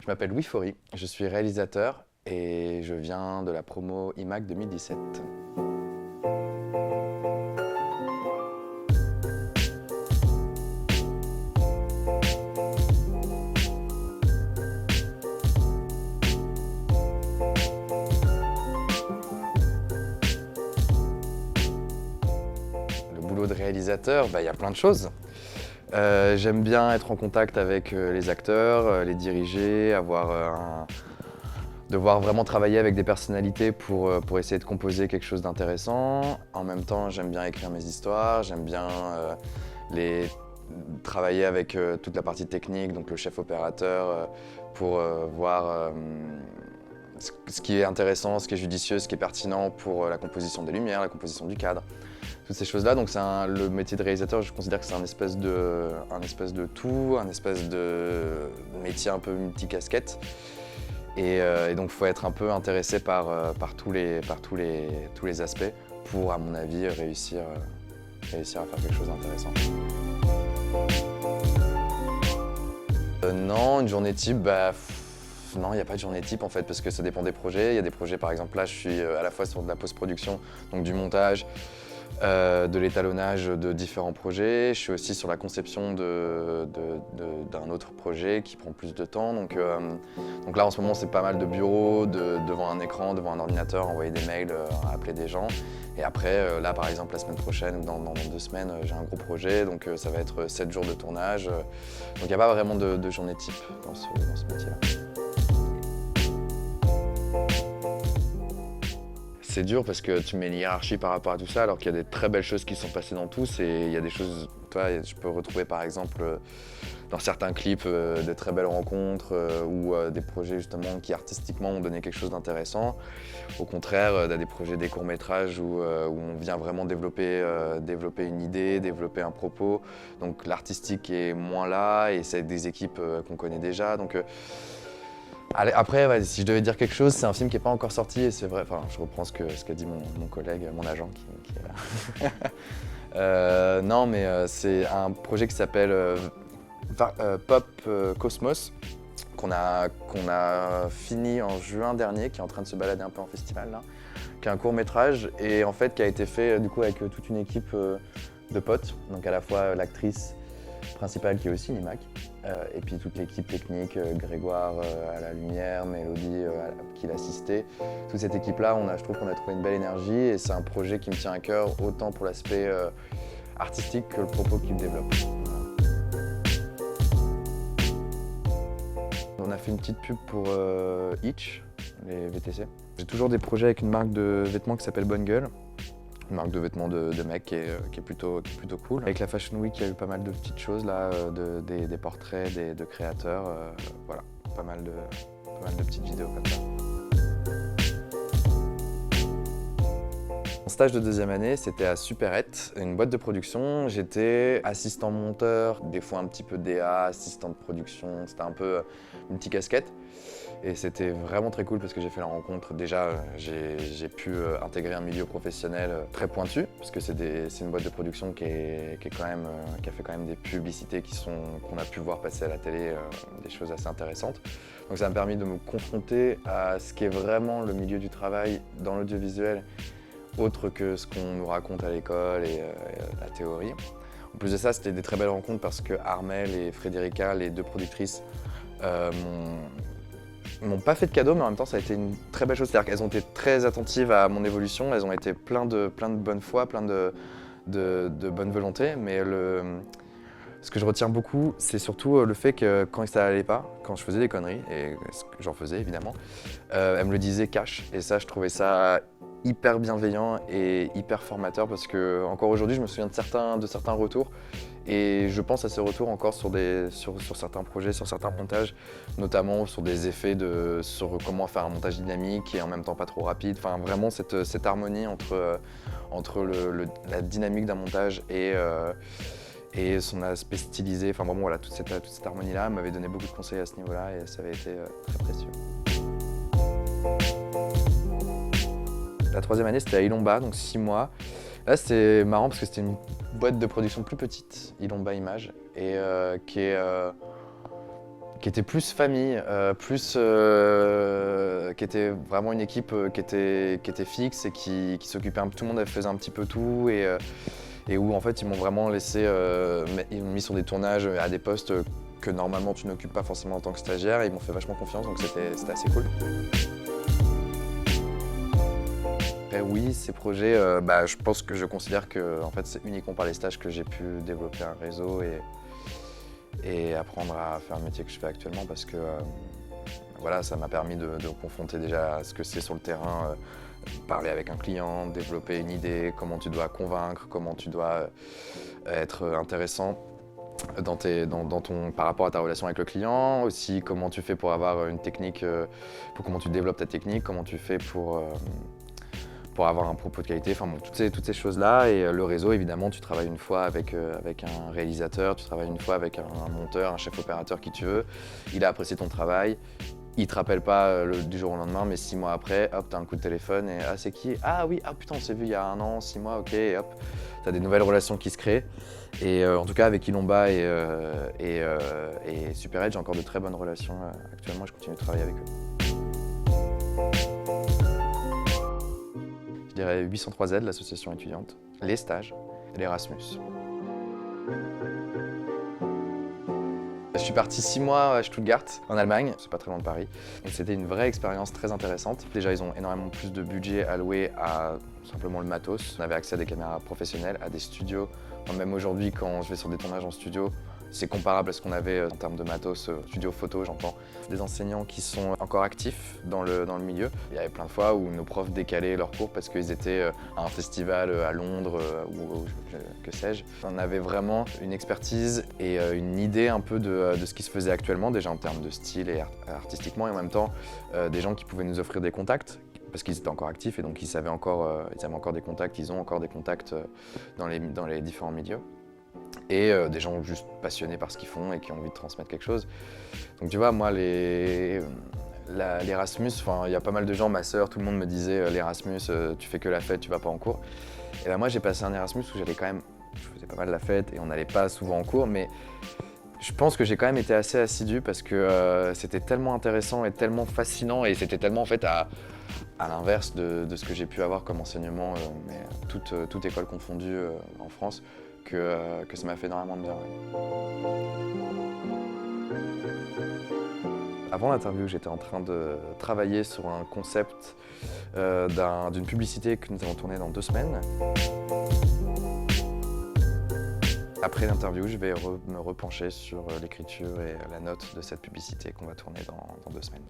Je m'appelle Louis Faury, je suis réalisateur et je viens de la promo IMAC 2017. Le boulot de réalisateur, il y a plein de choses. J'aime bien être en contact avec les acteurs, les diriger, devoir vraiment travailler avec des personnalités pour essayer de composer quelque chose d'intéressant. En même temps, j'aime bien écrire mes histoires, j'aime bien travailler avec toute la partie technique, donc le chef opérateur, pour voir ce qui est intéressant, ce qui est judicieux, ce qui est pertinent pour la composition des lumières, la composition du cadre. Toutes ces choses-là, donc le métier de réalisateur, je considère que c'est un espèce de tout, un espèce de métier un peu multicasquette. Et donc il faut être un peu intéressé par tous les aspects pour, à mon avis, réussir à faire quelque chose d'intéressant. Non, une journée type, non, il n'y a pas de journée type en fait, parce que ça dépend des projets. Il y a des projets, par exemple, là je suis à la fois sur de la post-production, donc du montage, de l'étalonnage de différents projets. Je suis aussi sur la conception d'un autre projet qui prend plus de temps. Donc là en ce moment c'est pas mal de bureaux, devant un écran, devant un ordinateur, envoyer des mails, appeler des gens. Et après là par exemple la semaine prochaine ou dans 2 semaines j'ai un gros projet, donc ça va être 7 jours de tournage. Donc il n'y a pas vraiment de journée type dans ce métier-là. C'est dur parce que tu mets une hiérarchie par rapport à tout ça, alors qu'il y a des très belles choses qui sont passées dans tous, et il y a des choses, toi, je peux retrouver par exemple dans certains clips de très belles rencontres ou des projets justement qui artistiquement ont donné quelque chose d'intéressant. Au contraire, des projets, des courts-métrages où on vient vraiment développer une idée, développer un propos. Donc l'artistique est moins là et c'est des équipes qu'on connaît déjà. Donc, allez, après, si je devais dire quelque chose, c'est un film qui n'est pas encore sorti et c'est vrai, je reprends ce qu'a dit mon collègue, mon agent qui est là. Non, mais c'est un projet qui s'appelle Pop Cosmos, qu'on a fini en juin dernier, qui est en train de se balader un peu en festival, là, qui est un court-métrage et en fait qui a été fait du coup avec toute une équipe de potes, donc à la fois l'actrice principale qui est aussi une IMAC, et puis toute l'équipe technique, Grégoire à la lumière, Mélodie qui l'assistait. Toute cette équipe-là, je trouve qu'on a trouvé une belle énergie et c'est un projet qui me tient à cœur autant pour l'aspect artistique que le propos qu'il développe. On a fait une petite pub pour Itch, les VTC. J'ai toujours des projets avec une marque de vêtements qui s'appelle Bonne Gueule. Une marque de vêtements de mecs qui est plutôt cool. Avec la Fashion Week, il y a eu pas mal de petites choses là, des portraits de créateurs, voilà, pas mal de petites vidéos comme ça. Mon stage de 2e année, c'était à Superette, une boîte de production. J'étais assistant monteur, des fois un petit peu DA, assistant de production, c'était un peu une petite casquette. Et c'était vraiment très cool parce que j'ai fait la rencontre. Déjà, j'ai pu intégrer un milieu professionnel très pointu, parce que c'est une boîte de production qui a fait quand même des publicités qu'on a pu voir passer à la télé, des choses assez intéressantes. Donc ça m'a permis de me confronter à ce qu'est vraiment le milieu du travail dans l'audiovisuel, autre que ce qu'on nous raconte à l'école et la théorie. En plus de ça, c'était des très belles rencontres parce que Armelle et Frédérica, les 2 productrices, m'ont pas fait de cadeau, mais en même temps ça a été une très belle chose. C'est-à-dire qu'elles ont été très attentives à mon évolution, elles ont été plein de bonne foi, plein de bonne volonté, mais ce que je retiens beaucoup, c'est surtout le fait que quand ça allait pas, quand je faisais des conneries, et j'en faisais évidemment, elles me le disaient cash, et ça je trouvais ça hyper bienveillant et hyper formateur parce que encore aujourd'hui je me souviens de certains retours et je pense à ces retours encore sur certains projets, sur certains montages, notamment sur des effets sur comment faire un montage dynamique et en même temps pas trop rapide. Enfin vraiment cette harmonie entre la dynamique d'un montage et son aspect stylisé. Enfin vraiment voilà, toute cette harmonie-là m'avait donné beaucoup de conseils à ce niveau-là et ça avait été très précieux. La 3e année, c'était à Ilomba, donc 6 mois. Là, c'était marrant parce que c'était une boîte de production plus petite, Ilomba Images, et qui est qui était plus famille, qui était vraiment une équipe qui était fixe et qui s'occupait, tout le monde faisait un petit peu tout et où en fait ils m'ont vraiment laissé, ils m'ont mis sur des tournages à des postes que normalement tu n'occupes pas forcément en tant que stagiaire et ils m'ont fait vachement confiance donc c'était assez cool. Après oui, ces projets, je pense que je considère que en fait, c'est uniquement par les stages que j'ai pu développer un réseau et apprendre à faire le métier que je fais actuellement parce que voilà, ça m'a permis de confronter déjà à ce que c'est sur le terrain, parler avec un client, développer une idée, comment tu dois convaincre, comment tu dois être intéressant par rapport à ta relation avec le client, aussi comment tu fais pour avoir une technique, comment tu développes ta technique, comment tu fais pour avoir un propos de qualité, enfin bon, toutes ces choses-là. Et le réseau, évidemment, tu travailles une fois avec un réalisateur, tu travailles une fois avec un monteur, un chef opérateur, qui tu veux. Il a apprécié ton travail, il te rappelle pas du jour au lendemain, mais 6 mois après, hop, t'as un coup de téléphone et ah, c'est qui? Ah oui, ah putain, on s'est vu il y a 1 an, 6 mois, ok, et hop. T'as des nouvelles relations qui se créent. Et en tout cas, avec Ilomba et Super-Ed, j'ai encore de très bonnes relations actuellement, je continue de travailler avec eux. Je dirais 803Z, l'association étudiante, les stages et l'Erasmus. Je suis parti 6 mois à Stuttgart, en Allemagne, c'est pas très loin de Paris. Et c'était une vraie expérience très intéressante. Déjà, ils ont énormément plus de budget alloué à simplement le matos. On avait accès à des caméras professionnelles, à des studios. Même aujourd'hui, quand je vais sur des tournages en studio, c'est comparable à ce qu'on avait en termes de matos, studio photo, j'entends. Des enseignants qui sont encore actifs dans le milieu. Il y avait plein de fois où nos profs décalaient leurs cours parce qu'ils étaient à un festival à Londres ou que sais-je. On avait vraiment une expertise et une idée un peu de ce qui se faisait actuellement, déjà en termes de style et artistiquement, et en même temps des gens qui pouvaient nous offrir des contacts parce qu'ils étaient encore actifs et donc ils avaient encore des contacts, ils ont encore des contacts dans les différents milieux. Et des gens juste passionnés par ce qu'ils font et qui ont envie de transmettre quelque chose. Donc tu vois, moi, l'Erasmus, il y a pas mal de gens, ma sœur, tout le monde me disait l'Erasmus, tu fais que la fête, tu vas pas en cours. Et ben moi, j'ai passé un Erasmus où je faisais pas mal la fête et on n'allait pas souvent en cours, mais je pense que j'ai quand même été assez assidu parce que c'était tellement intéressant et tellement fascinant et c'était tellement en fait à l'inverse de ce que j'ai pu avoir comme enseignement, mais toute école confondue en France, que ça m'a fait énormément de bien. Ouais. Avant l'interview, j'étais en train de travailler sur un concept d'une publicité que nous allons tourner dans 2 semaines. Après l'interview, je vais me repencher sur l'écriture et la note de cette publicité qu'on va tourner dans 2 semaines.